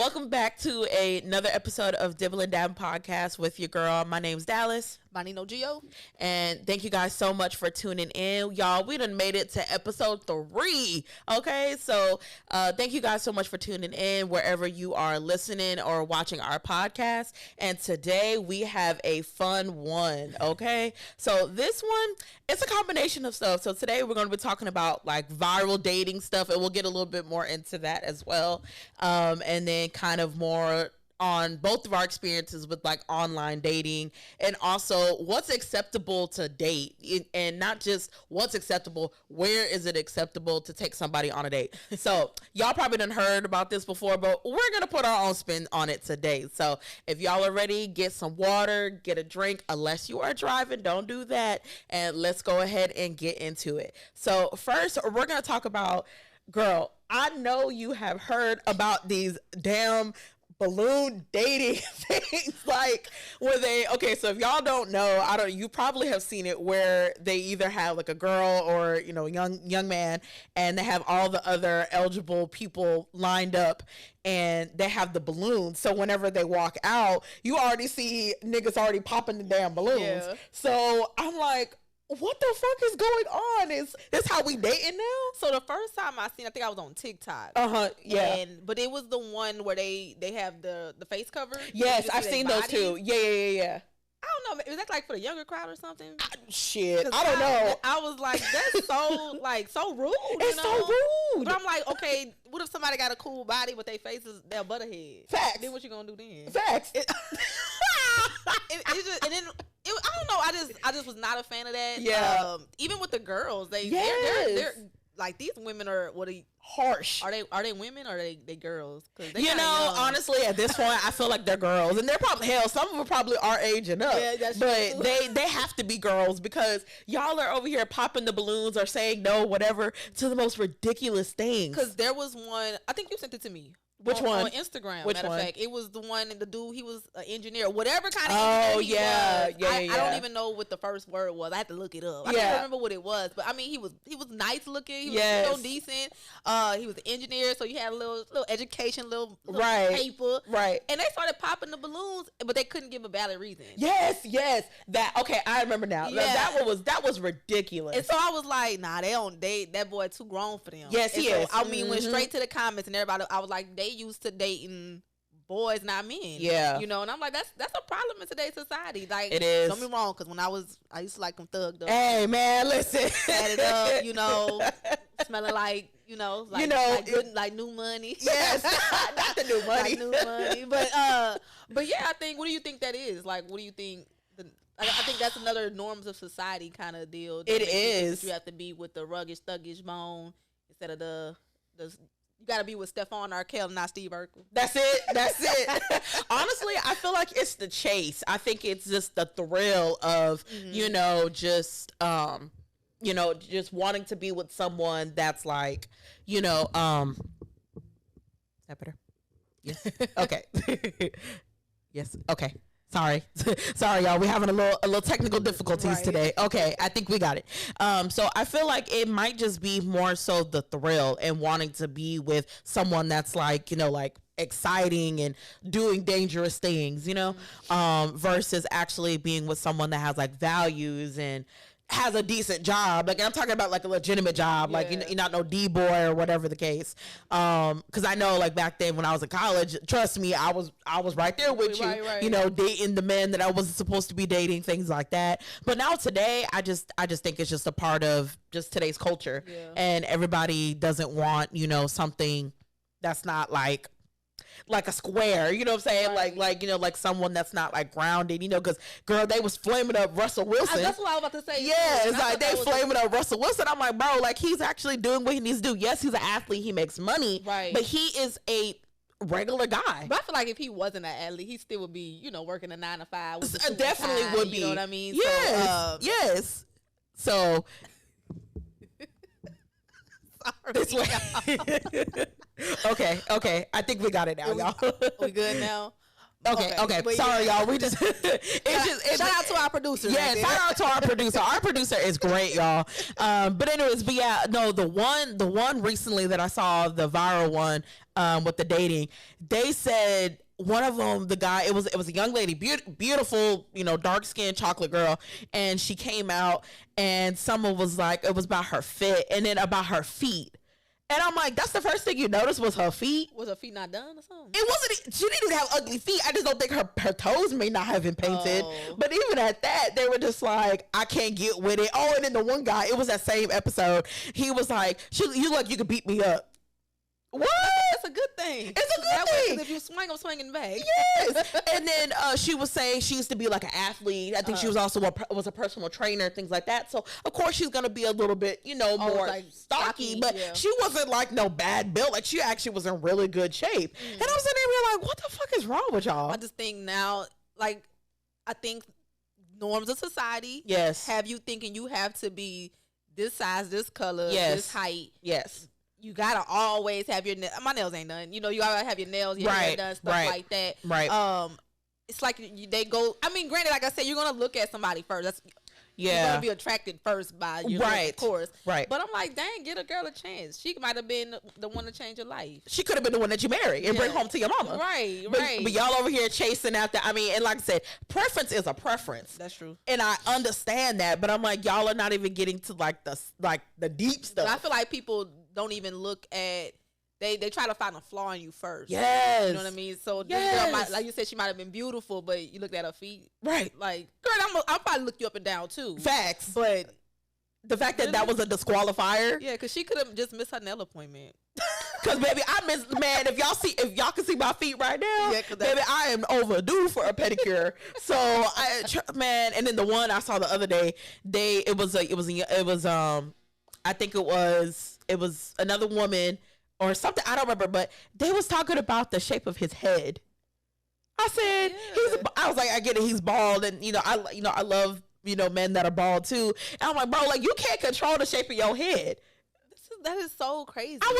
Welcome back to another episode of Dibble and Dabble podcast with your girl. My name's Dallas. Bonino Gio. And thank you guys so much for tuning in. Y'all, we done made it to episode 3. Okay, so thank you guys so much for tuning in wherever you are listening or watching our podcast. And today we have a fun one, okay? So this one, it's a combination of stuff. So today we're going to be talking about like viral dating stuff, and we'll get a little bit more into that as well. And then kind of more on both of our experiences with like online dating, and also what's acceptable to date, and not just what's acceptable, where is it acceptable to take somebody on a date. So y'all probably done heard about this before, but we're gonna put our own spin on it today. So if y'all are ready, get some water, get a drink, unless you are driving, don't do that, and let's go ahead and get into it. So first we're gonna talk about, girl, I know you have heard about these damn balloon dating things, like where they, okay, so if y'all don't know, you probably have seen it, where they either have like a girl or, you know, young man, and they have all the other eligible people lined up, and they have the balloons. So whenever they walk out, you already see niggas already popping the damn balloons. Yeah. So I'm like, what the fuck is going on? Is this how we dating now? So the first time I think I was on TikTok. Yeah. But it was the one where they have the face cover. Yes, I've seen those too. Yeah. I don't know. Is that like for the younger crowd or something? Shit, I don't know. I was like, that's so so rude. It's so rude. But I'm like, okay, what if somebody got a cool body but their face is their butterhead? Facts. Then what you gonna do then? Facts. I don't know. I just was not a fan of that. Yeah. Even with the girls, they're like, these women are harsh. Are they women or are they girls? Cause they honestly, at this point, I feel like they're girls, and they're probably, hell, some of them probably are aging up. Yeah, that's but true. they have to be girls, because y'all are over here popping the balloons or saying no, whatever, to the most ridiculous things. Because there was one, I think you sent it to me. Which one? On Instagram. Which matter one? of fact, it was the one, the dude, he was an engineer, whatever kind of yeah. engineer he was. I don't even know what the first word was. I had to look it up. I can't remember what it was, but I mean, he was nice looking. He was so decent. He was an engineer, so you had a little education, little paper. Right. And they started popping the balloons, but they couldn't give a valid reason. Yes. That, okay, I remember now. Yeah. That was ridiculous. And so I was like, nah, that boy too grown for them. Yes, he is. I mean, went straight to the comments, and everybody, I was like, they used to dating boys, not men. Yeah. You know, and I'm like, that's a problem in today's society. Like, it is. Don't be wrong, because when I used to like them thugged up. Hey, man, listen. Had it up, you know, smelling like, like new money. Yes. Not the new money. Like new money. But yeah, I think, what do you think that is? Like, what do you think? I think that's another norms of society kind of deal. It is. You have to be with the rugged, thuggish bone instead of the you got to be with Stephon Arkell, not Steve Urkel. That's it. Honestly, I feel like it's the chase. I think it's just the thrill of, just wanting to be with someone that's like, is that better? Yes. Okay. Yes. Okay. Sorry, y'all. We're having a little technical difficulties today. Okay, I think we got it. So I feel like it might just be more so the thrill and wanting to be with someone that's like, like exciting and doing dangerous things, versus actually being with someone that has like values and has a decent job. Like, I'm talking about like a legitimate job, like you're not no D-boy or whatever the case. Because I know, like, back then when I was in college, trust me, I was right there with you, dating the men that I wasn't supposed to be dating, things like that. But now today, I just think it's just a part of just today's culture, and everybody doesn't want something that's not like a square, you know what I'm saying? Right. Like someone that's not like grounded, because girl, they was flaming up Russell Wilson. That's what I was about to say. Yeah, it's like they flaming up Russell Wilson. I'm like, bro, like, he's actually doing what he needs to do. Yes, he's an athlete, he makes money, right? But he is a regular guy. But I feel like if he wasn't an athlete, he still would be, working a 9 to 5. Definitely would be. You know what I mean? Yes, so, yes. So this way. Okay. I think we got it now, y'all. We good now? Okay. Sorry, y'all. We just shout out to our producer. Yeah, shout out to our producer. Our producer is great, y'all. But anyways, the one recently that I saw, the viral one, with the dating, they said one of them, the guy, it was a young lady, beautiful, dark skinned chocolate girl, and she came out, and someone was like, it was about her fit, and then about her feet. And I'm like, that's the first thing you noticed was her feet. Was her feet not done or something? It wasn't. She didn't even have ugly feet. I just don't think her toes may not have been painted. Oh. But even at that, they were just like, I can't get with it. Oh, and then the one guy, it was that same episode. He was like, you look, you could beat me up. What? That's a good thing. It's a good thing. If you swing, I'm swinging back. Yes. And then she was saying she used to be like an athlete. I think she was also was a personal trainer, things like that. So of course she's gonna be a little bit, more like stocky. But she wasn't like no bad build. Like she actually was in really good shape. And I'm sitting there like, what the fuck is wrong with y'all? I just think now, like, I think norms of society have you thinking you have to be this size, this color, this height. Yes. You gotta always have your my nails ain't done. You gotta have your nails, your hair done, stuff like that. Right. It's like they go. I mean, granted, like I said, you're gonna look at somebody first. You're gonna be attracted first by your look, of course. Right. But I'm like, dang, get a girl a chance. She might have been the one to change your life. She could have been the one that you marry and bring home to your mama. Right. But y'all over here chasing after. I mean, and like I said, preference is a preference. That's true. And I understand that, but I'm like, y'all are not even getting to the deep stuff. But I feel like people don't even look at. They try to find a flaw in you first. Yes. You know what I mean? So this girl might, like you said, she might have been beautiful, but you looked at her feet. Right. Like, girl, I'll probably look you up and down too. Facts. But the fact that was a disqualifier. Yeah, because she could have just missed her nail appointment. Because baby, I miss, man, if y'all can see my feet right now, baby, I am overdue for a pedicure. So man, and then the one I saw the other day, it was I think it was another woman or something, I don't remember, but they was talking about the shape of his head. I said, I was like, I get it, he's bald, and I love men that are bald too. And I'm like, bro, like you can't control the shape of your head. That is so crazy. I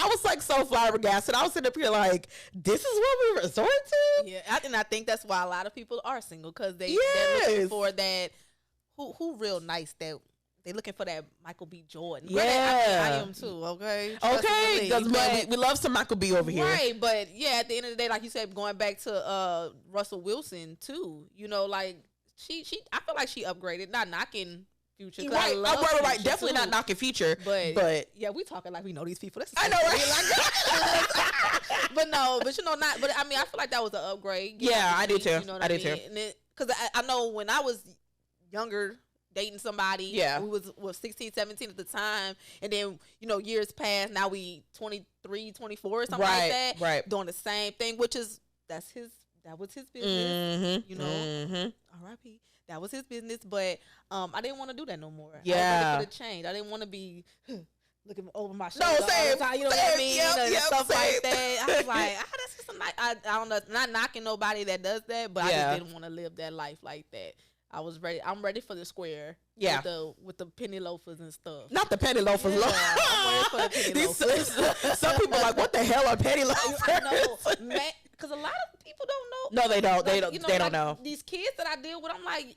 was like so flabbergasted. I was sitting up here like, this is what we resort to. Yeah, I think that's why a lot of people are single, because they're looking for that who real nice, that they looking for that Michael B. Jordan. Yeah, I am too. Okay, because we love some Michael B. over here, right? But yeah, at the end of the day, like you said, going back to Russell Wilson too. Like she I feel like she upgraded, not knocking Future. Right, right. Definitely not knocking Future, but yeah, we talking like we know these people. I know, right? But not. But I mean, I feel like that was an upgrade. Yeah, I do too. You know what I mean? Too. Because I know when I was younger, dating somebody who was 16, 17 at the time, and then years passed. Now we 23, 24, something like that. Right, doing the same thing, that was his business. R.I.P. That was his business, but I didn't want to do that no more. Yeah, I was ready for the change. I didn't want to be looking over my shoulder. No, same. All the time, you know what I mean? Yep, stuff same. like that. I was like, that's just I don't know. Not knocking nobody that does that, but I just didn't want to live that life like that. I was ready. I'm ready for the square. Yeah, with the penny loafers and stuff. Not the penny loafers. Yeah, I'm ready for the penny loafers. Some people are like, what the hell are penny loafers? I know, man, because a lot of people don't know. No, they don't. They don't know. These kids that I deal with, I'm like,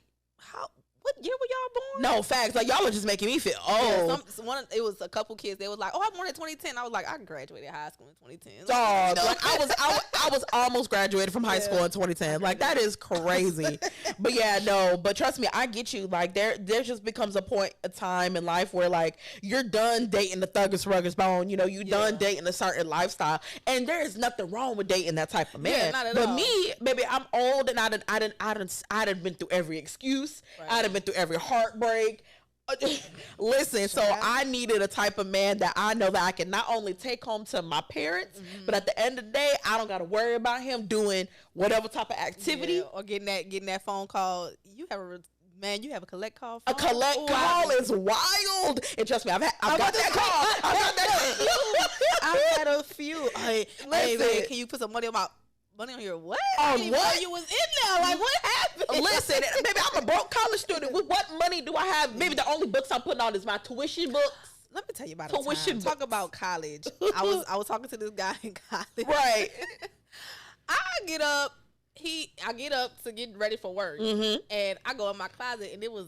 what year were y'all born? No, facts. Like, y'all are just making me feel old. Yeah, it was a couple kids. They was like, oh, I born in 2010. I was like, I graduated high school in 2010. Like, I was almost graduated from high school in 2010. Like, that is crazy. But yeah, no. But trust me, I get you. Like, there just becomes a point, a time in life where like you're done dating the thuggest ruggest bone. You done dating a certain lifestyle, and there is nothing wrong with dating that type of man. Yeah, not at all. Me, baby, I'm old, and I done been through every excuse. Right. I done been through every heartbreak. Listen, so I needed a type of man that I know that I can not only take home to my parents, but at the end of the day, I don't got to worry about him doing whatever type of activity or getting that phone call. You have a collect call phone? A collect call is wild. And trust me, I've got that call. I've had a few. Hey, man, can you put some money on your what? On what? You was in there. Like, what happened? Listen, baby, I'm a broke college student. With what money do I have? Maybe the only books I'm putting on is my tuition books. Let me tell you about tuition. Talk about college. I was talking to this guy in college. Right. I get up I get up to get ready for work, and I go in my closet, and it was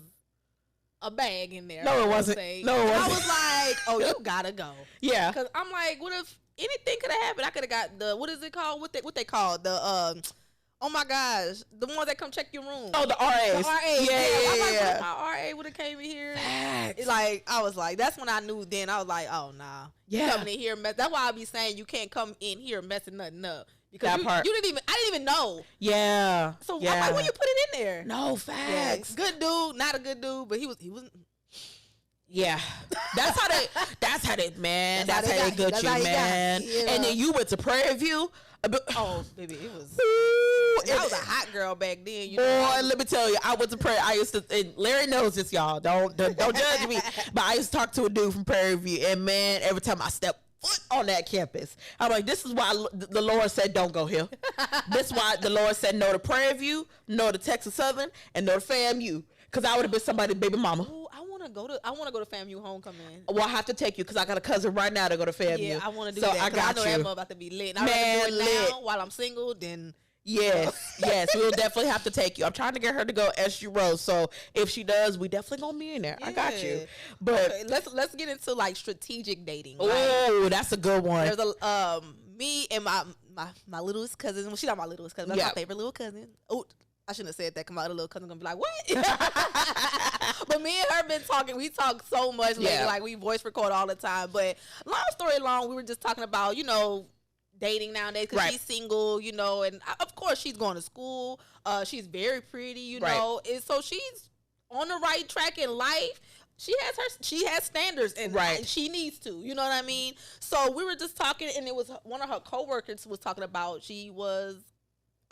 a bag in there. No, it wasn't. No, it wasn't. I was like, oh, you gotta go. Yeah. Because I'm like, what if anything could have happened? I could have got the, what is it called? What they call the, oh my gosh, the ones that come check your room. Oh, the RAs. The RAs. Yeah. I'm like, what if our RA would have came in here? It's like, I was like, that's when I knew then. I was like, oh, nah. Yeah. You coming in here, that's why I be saying you can't come in here messing nothing up. Because I didn't even know. Yeah. So I'm like, when you put it in there? No, facts. Yeah. Good dude, not a good dude, but he was. Yeah, that's how they man. That's how they good you, man. And then you went to Prairie View. Oh, baby, it was. I was a hot girl back then. You know? Let me tell you, I went to Prairie. I used to. And Larry knows this, y'all. Don't judge me. But I used to talk to a dude from Prairie View, and man, every time I step foot on that campus, I'm like, this is why the Lord said don't go here. This is why the Lord said no to Prairie View, no to Texas Southern, and no to FAMU. Because I would have been somebody's baby mama. Ooh, I want to go to FAMU homecoming. Well, I have to take you because I got a cousin right now to go to FAMU. Yeah, I want to do that. I got you. I know that about to be lit. And Man, do it now while I'm single, then. Yes, we'll definitely have to take you. I'm trying to get her to go SU Rose, so if she does, we definitely gonna be in there. Yeah. I got you. But okay, let's get into like strategic dating. Oh, that's a good one. There's a me and my littlest cousin. Well, she's not my littlest cousin. That's my favorite little cousin. Oh, I shouldn't have said that. Come out, the little cousin gonna be like, what? But me and her been talking. We talk so much lately. Like we voice record all the time. But long story long, we were just talking about dating nowadays because she's single, and of course she's going to school. She's very pretty, you know, and so she's on the right track in life. She has standards, and she needs to, you know what I mean? So we were just talking, and it was one of her coworkers was talking about she was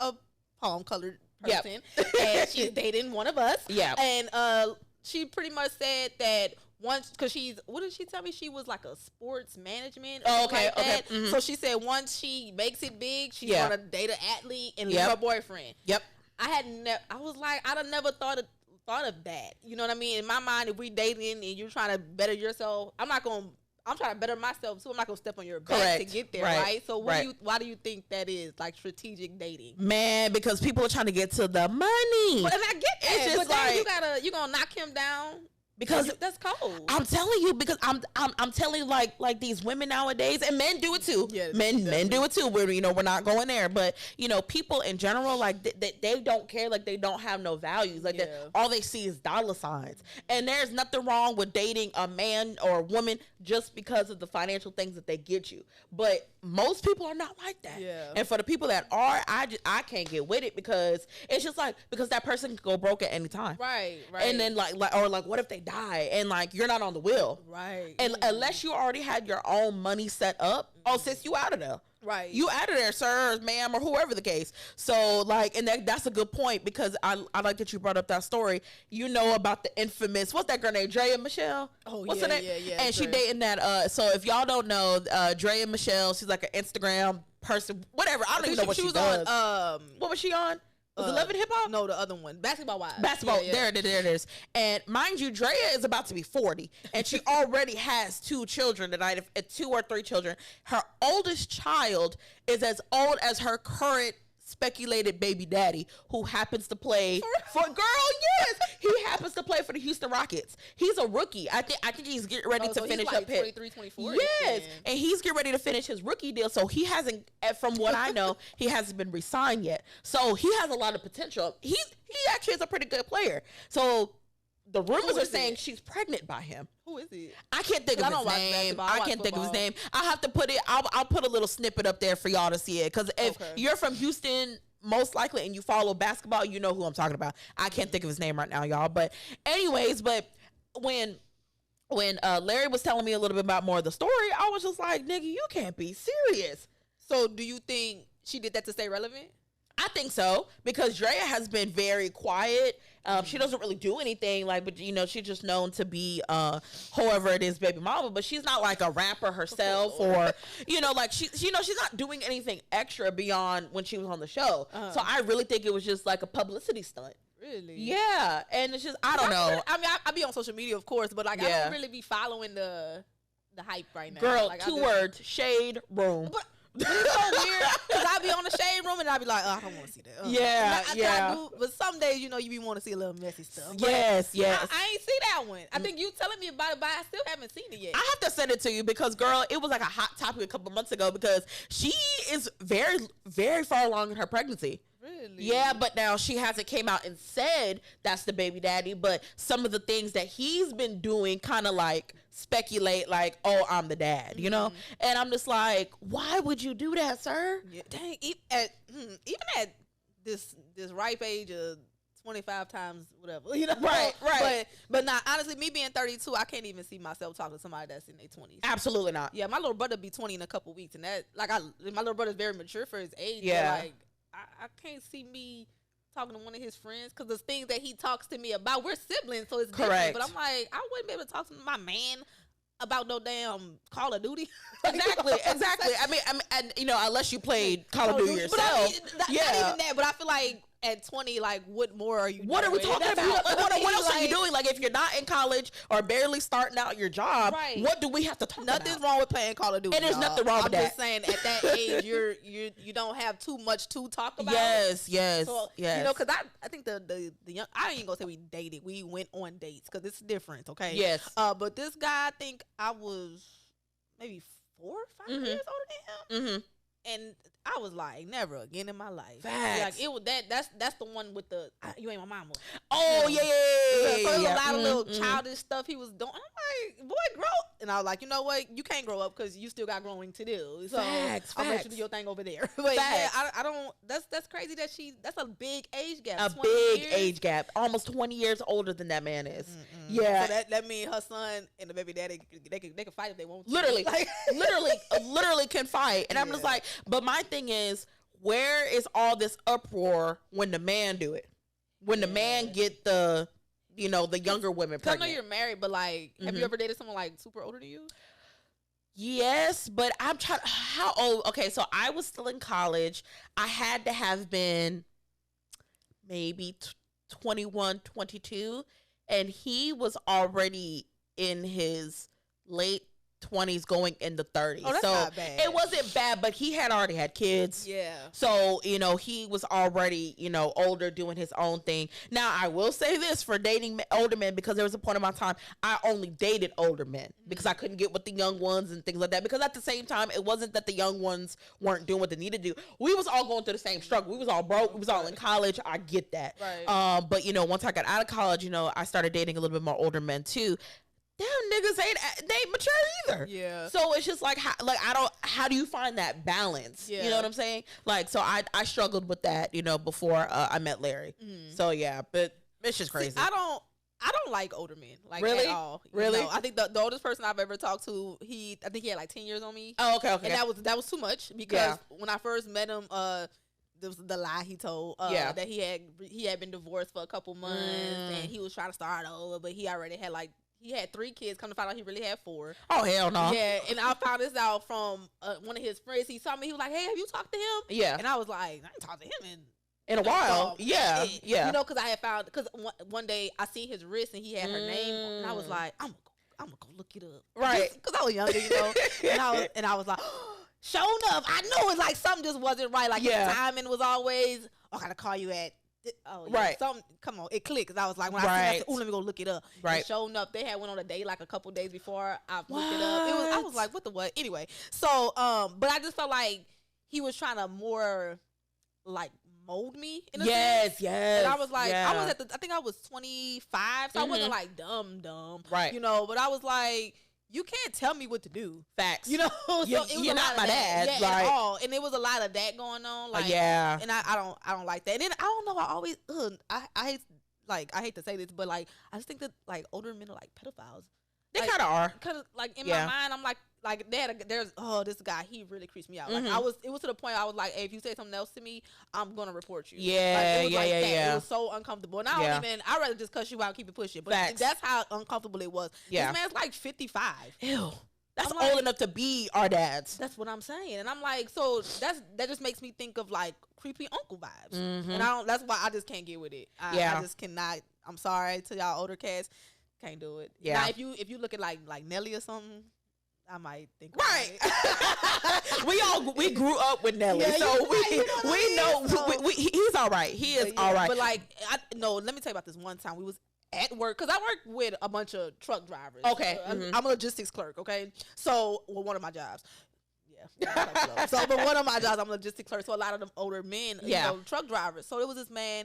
a palm colored person, and she's dating one of us, and she pretty much said that. Once, because what did she tell me? She was like a sports management. Okay. Mm-hmm. So she said once she makes it big, she's gonna date an athlete and leave her boyfriend. Yep. I was like, I'd have never thought of that. You know what I mean? In my mind, if we dating and you're trying to better yourself, I'm trying to better myself too. I'm not gonna step on your back to get there, right? So why do you think that is, like, strategic dating? Man, because people are trying to get to the money. Well, and I get that. It's just but you gonna knock him down. Because that's cold. I'm telling you, because I'm telling you, like these women nowadays, and men do it too. Yes, men do it too. We're not going there, but people in general, like they don't care, like they don't have no values, like all they see is dollar signs. And there's nothing wrong with dating a man or a woman just because of the financial things that they get you. But most people are not like that. Yeah. And for the people that are, I can't get with it because it's just like because that person can go broke at any time. Right. And then like what if they die and like you're not on the wheel, right? And unless you already had your own money set up, sis, you out of there, right? You out of there, sir, ma'am, or whoever the case. So like, and that's a good point because I like that you brought up that story. You know about the infamous, what's that girl named Drea Michelle? Oh, what's her name? Yeah. And she dating that. So if y'all don't know, Drea Michelle, she's like an Instagram person, whatever. I don't even know what she does. What was she on? Was it Love and Hip Hop? No, the other one. Basketball Wives. Basketball. Yeah. There it is. And mind you, Drea is about to be 40, and she already has 2 children tonight, 2 or 3 children. Her oldest child is as old as her current speculated baby daddy, who happens to play for he happens to play for the Houston Rockets. He's a rookie. I think he's getting ready to finish up his 23, 24. Yes, and he's getting ready to finish his rookie deal. So he hasn't, from what I know, he hasn't been re-signed yet. So he has a lot of potential. He actually is a pretty good player. So the rumors are saying she's pregnant by him. Who is he? I can't think of his name. I can't think of his name. I'll have to put it. I'll put a little snippet up there for y'all to see it. Because if you're from Houston, most likely, and you follow basketball, you know who I'm talking about. I can't think of his name right now, y'all. But anyways, when Larry was telling me a little bit about more of the story, I was just like, nigga, you can't be serious. So do you think she did that to stay relevant? I think so, because Drea has been very quiet. She doesn't really do anything, but she's just known to be whoever it is, baby mama. But she's not like a rapper herself, or she's not doing anything extra beyond when she was on the show. So I really think it was just like a publicity stunt. Really? Yeah, and it's just I don't know. I be on social media, of course, but I don't really be following the hype right now. Girl, 2 words: shade room. It's so weird because I be on the shade room and I be like, oh, I don't want to see that. I do, but some days, you be want to see a little messy stuff. Yes. I ain't see that one. I think you telling me about it, but I still haven't seen it yet. I have to send it to you because, girl, it was like a hot topic a couple months ago because she is very, very far along in her pregnancy. Really? Yeah, but now she hasn't came out and said that's the baby daddy, but some of the things that he's been doing kind of like speculate like, oh, I'm the dad, you know? And I'm just like, why would you do that, sir? Yeah, dang, even at this ripe age of 25 times whatever, Right. But nah, honestly, me being 32, I can't even see myself talking to somebody that's in their 20s. Absolutely not. Yeah, my little brother be 20 in a couple weeks, and that my little brother's very mature for his age. Yeah. But, like, I can't see me talking to one of his friends because the things that he talks to me about, we're siblings, so it's correct. Different. But I'm like, I wouldn't be able to talk to my man about no damn Call of Duty. Exactly. I mean, and unless you played Call of Duty yourself. Not even that, but I feel like at 20, like, what more are you What doing? are we talking about? Like, what else are you doing? Like, if you're not in college or barely starting out your job, what do we have to talk about? Nothing's wrong with playing Call of Duty. And there's nothing wrong with that. I'm just saying, at that age, you don't have too much to talk about. Yes. So, because I think the young, I ain't gonna say we dated. We went on dates because it's different, okay? Yes. But this guy, I think I was maybe 4 or 5 years older than him. And I was like, never again in my life. Facts. Like it was that's the one with the you ain't my mama. Oh yeah. There was a lot of little childish stuff he was doing. I'm like, boy, grow. And I was like, you know what? You can't grow up because you still got growing to do. So I'll let you do your thing over there. But yeah, I don't. That's crazy that that's a big age gap. A big age gap. Almost 20 years older than that man is. Yeah. So that means her son and the baby daddy they can fight if they want to. Literally, literally can fight. And I'm just like, but my thing is, where is all this uproar when the man do it? When the man get the younger women pregnant? I know you're married, but like, have you ever dated someone like super older than you? Yes, but I'm trying. How old? Okay, so I was still in college. I had to have been maybe 21, 22, and he was already in his late 20s going into 30s. Oh, that's so not bad. It wasn't bad, but he had already had kids. Yeah. So, he was already, older, doing his own thing. Now, I will say this for dating older men, because there was a point in my time I only dated older men because I couldn't get with the young ones and things like that. Because at the same time, it wasn't that the young ones weren't doing what they needed to do. We was all going through the same struggle. We was all broke. We was all in college. I get that. Right. But, once I got out of college, I started dating a little bit more older men too. Damn, niggas ain't mature either. Yeah. So it's just like, how do you find that balance? Yeah. You know what I'm saying? Like, so I struggled with that, before I met Larry. So yeah, but it's just crazy. See, I don't like older men, like, really? at all. Really? I think the oldest person I've ever talked to, I think he had like 10 years on me. Oh, okay. And that was too much because when I first met him, there was the lie he told that he had been divorced for a couple months and he was trying to start over, but he already had he had 3 kids. Come to find out, he really had 4. Oh, hell no. Yeah, and I found this out from one of his friends. He saw me. He was like, "Hey, have you talked to him?" Yeah. And I was like, "I ain't talked to him in a while." Yeah. Because I had found one day I seen his wrist and he had her name, and I was like, "I'm gonna go look it up." Right. Because I was younger, and I was like, "Sure enough, I knew it. Like something just wasn't right. Like the timing was always, I gotta call you at." Oh, yeah. Right. Something, come on, it clicked. I was like, when I seen it, I said, let me go look it up. Right. And sure enough, they had went on a date like a couple days before I looked it up. I was like, what the what? Anyway, so, but I just felt like he was trying to more, like, mold me in a sense. Yes. And I was like, I think I was 25, so I wasn't like dumb. Right. But I was like, you can't tell me what to do. Facts. So you're not my dad. Yeah, at all. And it was a lot of that going on. Like, and I don't like that. And then I don't know. I always I hate to say this, but like I just think that like older men are like pedophiles. They kind of are. Kind of like in my mind, I'm like this guy, he really creeps me out. Like it was to the point I was like, hey, if you say something else to me, I'm gonna report you. Yeah, It was so uncomfortable. And I'd rather just cuss you out and keep it pushing. But that's how uncomfortable it was. Yeah. This man's like 55. Ew. That's old enough to be our dads. That's what I'm saying. And I'm like, so that just makes me think of like creepy uncle vibes. And that's why I just can't get with it. I just cannot. I'm sorry to y'all older cats. Can't do it. Yeah. Now if you look at like Nelly or something, I might think right. we grew up with Nelly, so we know he's all right. He is all right. But like, let me tell you about this one time we was at work because I work with a bunch of truck drivers. Okay, I'm a logistics clerk. Okay, so one of my jobs. But one of my jobs, I'm a logistics clerk. So a lot of them older men, truck drivers. So there was this man.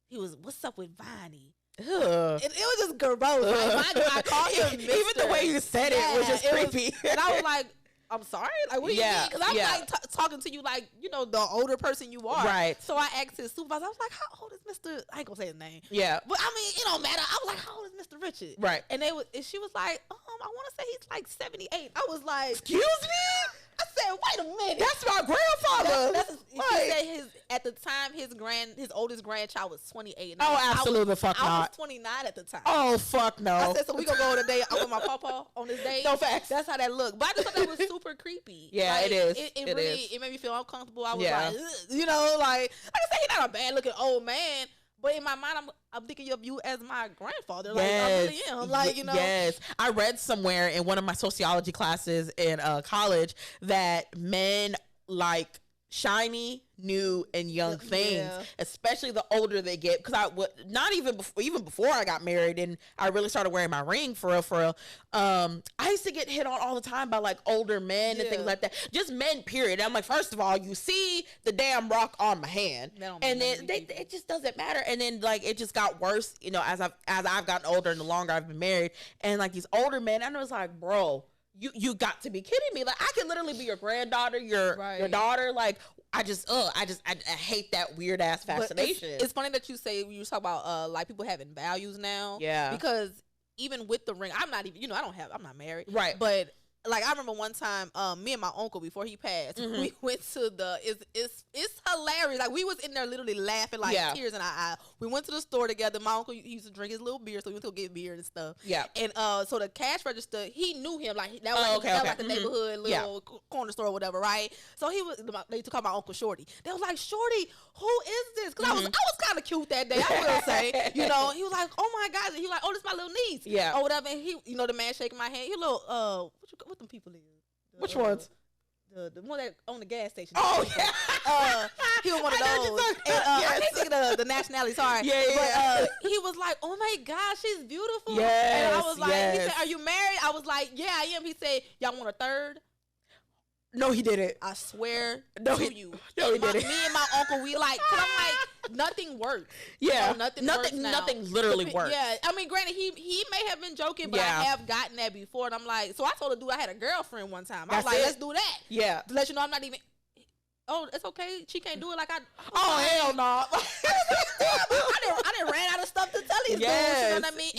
He was, what's up with Voni? And it was just gross. I called him Mr. Even the way you said it was just creepy. And I was like, I'm sorry? Like, what do you mean? Because I'm like talking to you like, the older person you are. Right. So I asked his supervisor, I was like, how old is Mr. I ain't gonna say his name. Yeah. But I mean, it don't matter. I was like, how old is Mr. Richard? Right. And she was like, I want to say he's like 78. I was like, excuse me? I said, wait a minute. That's my grandfather. She said at the time his oldest grandchild was 28. Absolutely fuck not. I was 29 at the time. Oh fuck no. I said, so we gonna go on a date with my papa on this date. No facts. That's how that looked. But I just thought that was super creepy. Yeah, like, it is. It really is. It made me feel uncomfortable. I was like, like I said, he's not a bad looking old man. But in my mind, I'm thinking of you as my grandfather. Like, I really am. Like, Yes. I read somewhere in one of my sociology classes in college that men like shiny, new, and young things, especially the older they get. Because I would not even before I got married and I really started wearing my ring for real. I used to get hit on all the time by like older men and things like that. Just men, period. And I'm like, first of all, you see the damn rock on my hand, and then it just doesn't matter. And then like it just got worse, as I've gotten older and the longer I've been married, and like these older men, I was like, bro. You got to be kidding me. Like, I can literally be your granddaughter, your daughter. Like, I hate that weird ass fascination. It's funny that you say, you talk about like people having values now. Yeah. Because even with the ring, I'm not even, I'm not married. Right. But like, I remember one time, me and my uncle, before he passed, we went to it's hilarious. Like, we was in there literally laughing, like tears in our eyes. We went to the store together. My uncle, he used to drink his little beer, so we went to go get beer and stuff. Yeah. And so the cash register, he knew him. Like, that was like the neighborhood little corner store or whatever, right? So they took out my Uncle Shorty. They was like, Shorty, who is this? Because I was kind of cute that day, I will say. He was like, oh my God. And he was like, oh, this is my little niece. Yeah. Or whatever. And he, the man shaking my hand, he little, what them people is? Which ones? The one that owned the gas station. Oh yeah. He was one of those. I can't think of the nationality. Sorry. Yeah. But he was like, "Oh my God, she's beautiful." Yes. And I was like, he said, "Are you married?" I was like, "Yeah, I am." He said, "Y'all want a third?" No, he didn't. I swear to you. No, he didn't. Me and my uncle, we like, cause I'm like, nothing works. Yeah, nothing works now. Nothing literally works. Yeah, I mean, granted, he may have been joking, but I have gotten that before, and I'm like, so I told the dude I had a girlfriend one time. I was like, let's do that. Yeah, to let you know I'm not even. Oh, it's okay. She can't do it like I. Oh hell no! I didn't ran out of stuff to tell these dudes. You know what I mean?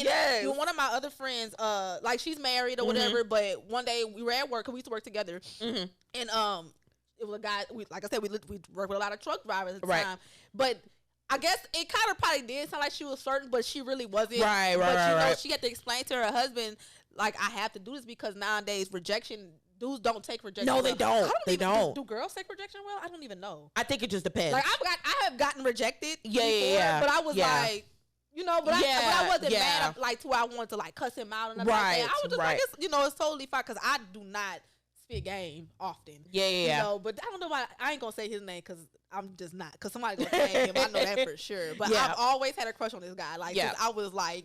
And one of my other friends, like she's married or whatever, but one day we were at work because we used to work together, and it was a guy. Like I said, we worked with a lot of truck drivers at the time, but. I guess it kind of probably did sound like she was certain, but she really wasn't. Right. She had to explain to her husband, like, I have to do this because nowadays dudes don't take rejection. No, they don't. They don't. Do girls take rejection well? I don't even know. I think it just depends. Like I have gotten rejected. Yeah. But I was like, but I wasn't mad like to where I wanted to like cuss him out and nothing like that. I was just like, it's totally fine because I do not spit game often. Yeah. But I don't know why I ain't gonna say his name because I'm just not. Because somebody gonna tag him. I know that for sure. But I've always had a crush on this guy. Like since I was like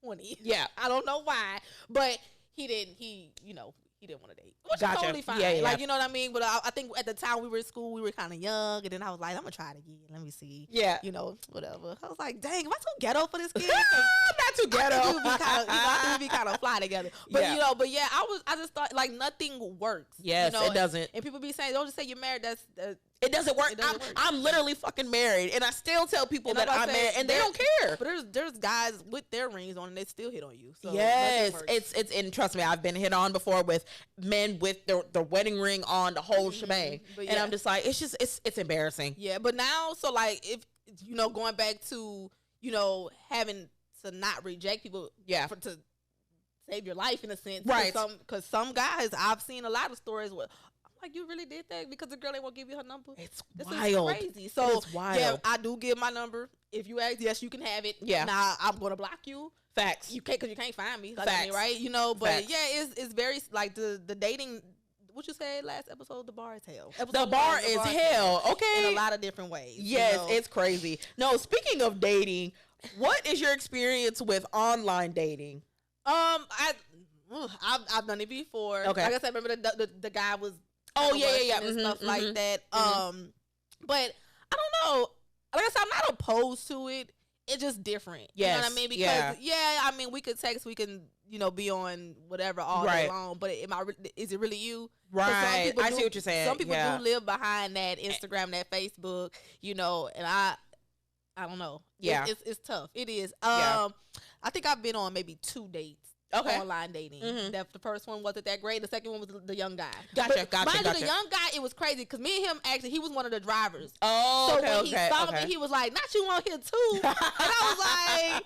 20. Yeah. I don't know why, but he didn't want to date. Which gotcha. is totally fine. Yeah. Like, you know what I mean? But I think at the time we were in school, we were kind of young. And then I was like, I'm going to try it again. Let me see. Yeah. Whatever. I was like, dang, am I too ghetto for this kid? Not too ghetto. I think we'd be kind of fly together. But, I just thought, like, nothing works. Yes, it doesn't. And people be saying, don't just say you're married. It doesn't work. I'm literally fucking married, and I still tell people that I'm married, and they don't care. But there's guys with their rings on, and they still hit on you. So yes, it's and trust me, I've been hit on before with men with their wedding ring on, the whole shebang, and I'm just like, it's embarrassing. Yeah, but now, so like if going back to having to not reject people, to save your life in a sense, right? Because some guys, I've seen a lot of stories where. like, you really did that because the girl ain't want to give you her number? It's this wild. Is crazy. So, it's wild. Yeah, I do give my number. If you ask, yes, you can have it. Yeah. Now, I'm going to block you. Facts. You can't, because you can't find me. Like, Facts. I mean, right? You know, but Facts. yeah, it's very, like, the dating, what you said last episode, the bar is hell. The bar is hell. Okay. In a lot of different ways. Yes, you know? it's crazy. No, speaking of dating, what is your experience with online dating? I've done it before. Okay. Like I said, remember the guy was yeah, and stuff like that. But I don't know. Like I said, I'm not opposed to it. It's just different. Yes. You know what I mean? Because I mean, we could text, we can, you know, be on whatever all day long. But is it really you? Right. I see what you're saying. Some people do live behind that Instagram, that Facebook, you know, and I don't know. Yeah. It's tough. It is. Yeah. I think I've been on maybe 2 dates. Okay. Online dating. The first one wasn't that great. The second one was the young guy. Gotcha. Mind you, the young guy, it was crazy because me and him actually, he was one of the drivers. Oh, so when he saw me, he was like, "Not you on here too?" And I was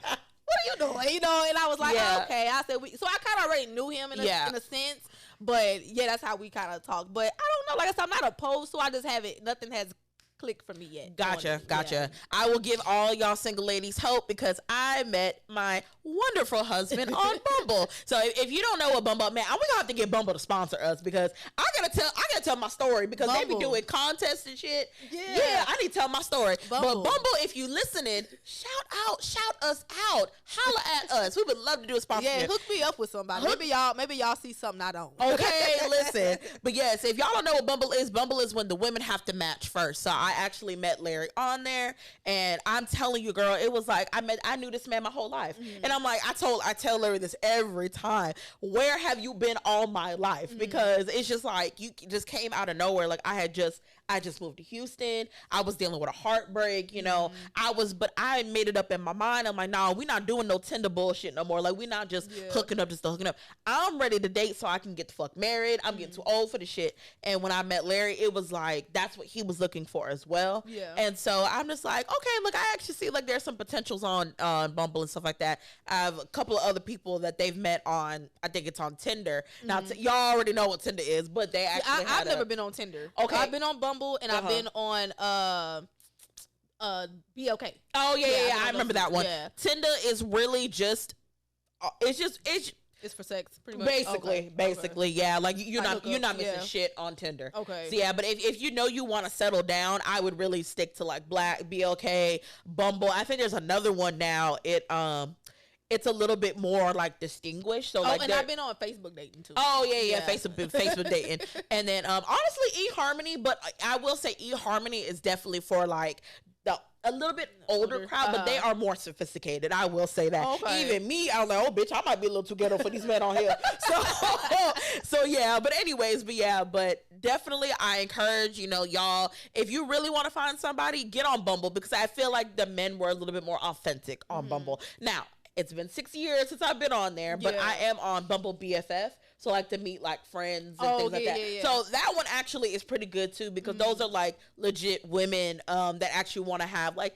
like, "What are you doing?" You know, and I was like, oh, "Okay." I said, so I kind of already knew him in a sense, but yeah, that's how we kind of talk. But I don't know. Like I said, I'm not opposed to. I just haven't. Nothing has click for me yet. Gotcha. I will give all y'all single ladies hope because I met my wonderful husband on Bumble. So if you don't know what Bumble, man, we're gonna have to get Bumble to sponsor us because I gotta tell my story because they be doing contests and shit. Yeah, I need to tell my story. Bumble. But Bumble, if you listening, shout us out, holla at us. We would love to do a sponsorship. Yeah, hook me up with somebody. Maybe y'all see something I don't. Okay, listen. But yes, if y'all don't know what Bumble is when the women have to match first. So I actually met Larry on there, and I'm telling you, girl, it was like I knew this man my whole life, and I'm like, I tell Larry this every time. Where have you been all my life? Because it's just like you just came out of nowhere. Like I just moved to Houston. I was dealing with a heartbreak, you know. But I made it up in my mind. I'm like, no, we're not doing no Tinder bullshit no more. Like we're not just hooking up, I'm ready to date so I can get the fuck married. I'm getting too old for the shit. And when I met Larry, it was like that's what he was looking for as well. Yeah. And so I'm just like, okay, look, I actually see like there's some potentials on Bumble and stuff like that. I have a couple of other people that they've met on, I think it's on Tinder. Now, y'all already know what Tinder is, but they actually I've never been on Tinder. Okay. I've been on Bumble and I've been on Be Okay. Oh yeah. I remember that one. Yeah. Tinder is really just it's for sex, pretty much. Basically, yeah. Like you're not missing shit on Tinder. Okay. So yeah, but if you know you want to settle down, I would really stick to like BLK, Bumble. I think there's another one now. It's a little bit more like distinguished. So like, and I've been on Facebook dating too. Oh yeah. Facebook dating, and then honestly eHarmony. But I will say eHarmony is definitely for like a little bit older crowd, but they are more sophisticated. I will say that. Okay. Even me, I was like, oh, bitch, I might be a little too ghetto for these men on here. So yeah. But anyways, but definitely, I encourage y'all. If you really want to find somebody, get on Bumble because I feel like the men were a little bit more authentic on Bumble. Now, it's been 6 years since I've been on there, but I am on Bumble BFF. So like to meet like friends and things like that. Yeah. So that one actually is pretty good too because those are like legit women that actually want to have like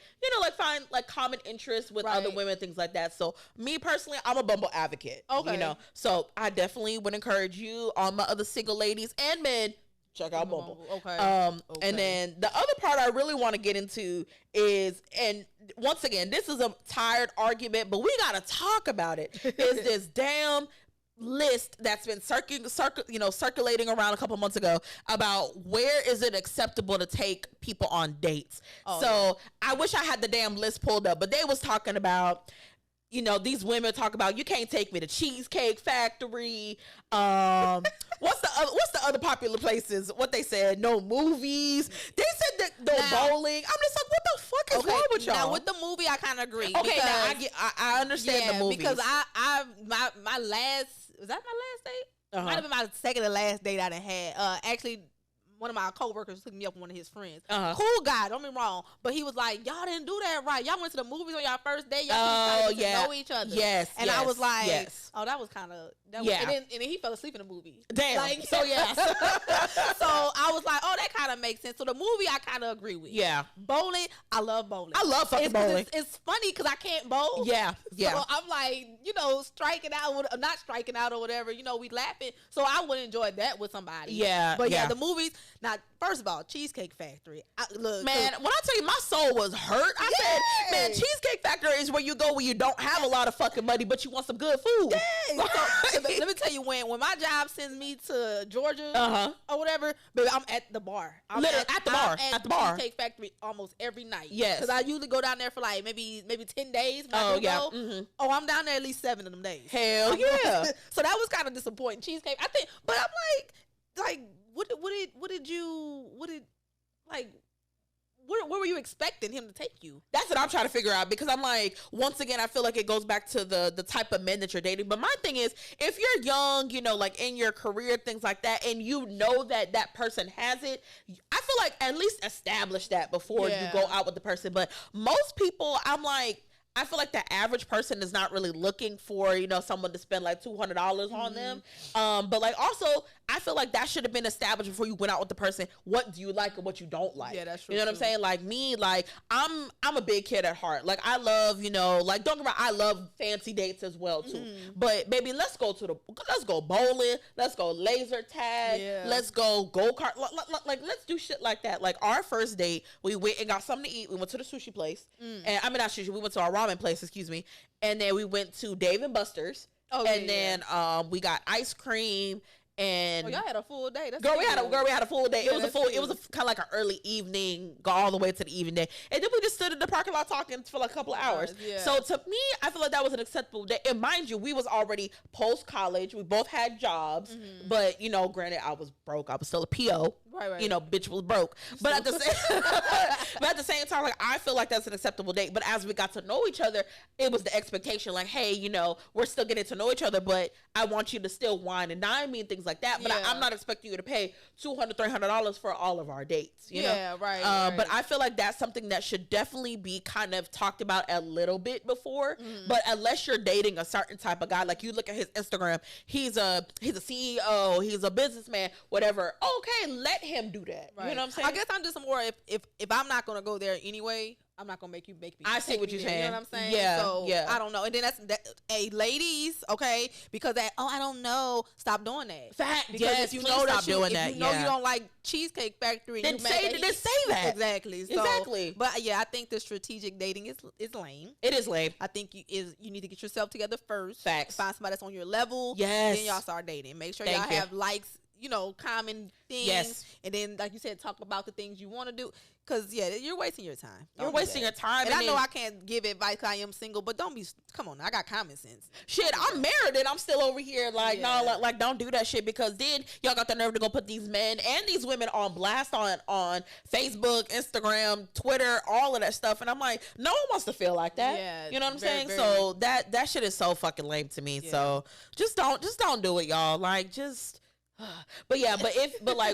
find like common interests with other women, things like that. So me personally, I'm a Bumble advocate. Okay. So I definitely would encourage you, all my other single ladies and men, check out Bumble. Okay. And then the other part I really want to get into is, and once again, this is a tired argument, but we gotta talk about it. Is this damn list that's been circulating around a couple months ago about where is it acceptable to take people on dates. I wish I had the damn list pulled up, but they was talking about these women talk about you can't take me to Cheesecake Factory. What's the other popular places? What they said? No movies. They said that no bowling. I'm just like, what the fuck is wrong with y'all? Now with the movie, I kind of agree. Okay, now I understand the movies because my last, was that my last date? Might have been my second to last date I done had. Actually, one of my coworkers took me up with one of his friends. Cool guy, don't be wrong. But he was like, y'all didn't do that right. Y'all went to the movies on y'all first day. Y'all to know each other. Yes. And I was like, oh, that was kind of, and then he fell asleep in the movie. Damn. Like, so, yeah. So I was like, oh, that kind of makes sense. So the movie I kind of agree with. Yeah. Bowling, I love bowling. I love fucking bowling. It's funny because I can't bowl. Yeah. Yeah. So I'm like, striking out, not striking out or whatever, we laughing. So I would enjoy that with somebody. Yeah. But yeah, the movies, now, first of all, Cheesecake Factory. Look, man, when I tell you my soul was hurt, I said, man, Cheesecake Factory is where you go when you don't have a lot of fucking money, but you want some good food. Yeah. So, let me tell you, when my job sends me to Georgia or whatever, baby, I'm at the bar. I'm at the bar. Cheesecake Factory almost every night. Yes. Because I usually go down there for like maybe 10 days. Oh, I'm down there at least 7 of them days. Hell yeah. So that was kind of disappointing. Cheesecake, I think, but I'm like, where were you expecting him to take you? That's what I'm trying to figure out, because I'm like, once again, I feel like it goes back to the type of men that you're dating. But my thing is, if you're young, like in your career, things like that, and you know that person has it, I feel like at least establish that before you go out with the person. But most people, I'm like, I feel like the average person is not really looking for, someone to spend like $200 on them. But like also, I feel like that should have been established before you went out with the person. What do you like and what you don't like? Yeah, that's true. You know what I'm saying? Like me, like I'm a big kid at heart. Like I love, like don't get me wrong, I love fancy dates as well too. But baby, let's go bowling, let's go laser tag, let's go kart. Like let's do shit like that. Like our first date, we went and got something to eat. We went to the sushi place, and not sushi. We went to our ramen place, excuse me, and then we went to Dave and Buster's, then we got ice cream. And y'all had a full day. We had a full day. It was a kind of like an early evening, go all the way to the evening day, and then we just stood in the parking lot talking for like a couple of hours. So to me, I feel like that was an acceptable day. And mind you, we was already post college. We both had jobs, but granted, I was broke. I was still a PO. Right. Bitch was broke. But at the same time, like I feel like that's an acceptable date. But as we got to know each other, it was the expectation, like, hey, we're still getting to know each other, but I want you to still wine and dine me and things like that. But I'm not expecting you to pay $200, $300 for all of our dates. You know? Right. But I feel like that's something that should definitely be kind of talked about a little bit before. But unless you're dating a certain type of guy, like you look at his Instagram, he's a CEO, he's a businessman, whatever. Okay, let him do that. Right. You know what I'm saying? I guess I'm just more if I'm not gonna go there anyway, I'm not gonna make me. I see what you're saying. You know what I'm saying? Yeah. So I don't know. And then hey, ladies, okay, because I don't know. Stop doing that. Fact. Because if you know that you don't like Cheesecake Factory, then say that. Exactly. So, exactly. But I think the strategic dating is lame. It is lame. I think you need to get yourself together first. Facts. Find somebody that's on your level. Yes. Then y'all start dating. Make sure y'all have likes. Common things. Yes. And then, like you said, talk about the things you want to do. Because, you're wasting your time. You're wasting your time. And I know I can't give advice because I am single, but come on, I got common sense. Shit, I'm married and I'm still over here no, don't do that shit, because then y'all got the nerve to go put these men and these women on blast on Facebook, Instagram, Twitter, all of that stuff. And I'm like, no one wants to feel like that. Yeah, you know what I'm saying? So that shit is so fucking lame to me. Yeah. So just don't do it, y'all. Like, just... But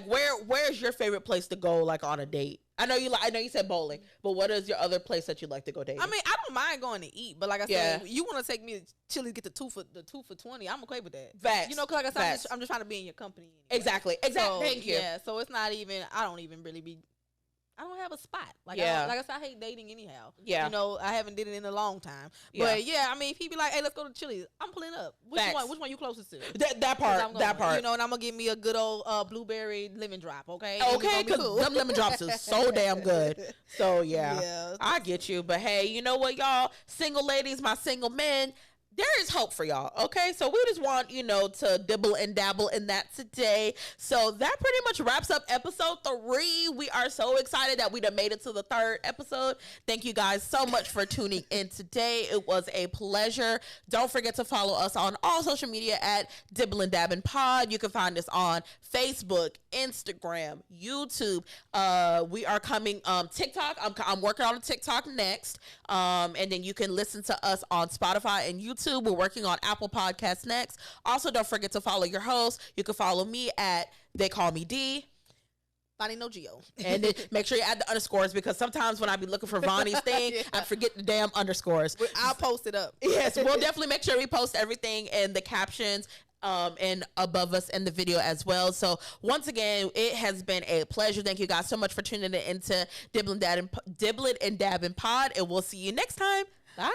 where's your favorite place to go, like, on a date? I know you said bowling, but what is your other place that you like to go dating? I mean, I don't mind going to eat, but like I said, you want to take me to Chili's, get the two for $20, I'm okay with that. Facts. Because like I said, I'm just trying to be in your company. Anyway. Exactly. So, thank you. Yeah. So it's not even. I don't even really be. I don't have a spot. Like I said, I hate dating anyhow. Yeah. I haven't did it in a long time. But I mean, if he be like, hey, let's go to Chili's, I'm pulling up. Which one you closest to? That part. And I'm gonna get me a good old blueberry lemon drop, okay? Okay, because cool. Them lemon drops is so damn good. So I get you. But hey, you know what, y'all? Single ladies, my single men, there is hope for y'all, okay? So we just want, to dibble and dabble in that today. So that pretty much wraps up episode 3. We are so excited that we done made it to the 3rd episode. Thank you guys so much for tuning in today. It was a pleasure. Don't forget to follow us on all social media at Dibble and Dabbin Pod. You can find us on Facebook, Instagram, YouTube. We are coming TikTok. I'm working on a TikTok next. And then you can listen to us on Spotify and YouTube. We're working on Apple Podcasts next. Also, don't forget to follow your host. You can follow me at theycallmed. Voni no Geo. And then make sure you add the underscores, because sometimes when I be looking for Voni's thing, I forget the damn underscores. I'll post it up. Yes, we'll definitely make sure we post everything in the captions and above us in the video as well. So once again, it has been a pleasure. Thank you guys so much for tuning in into Dibble and Dabbing Pod, and we'll see you next time. Bye.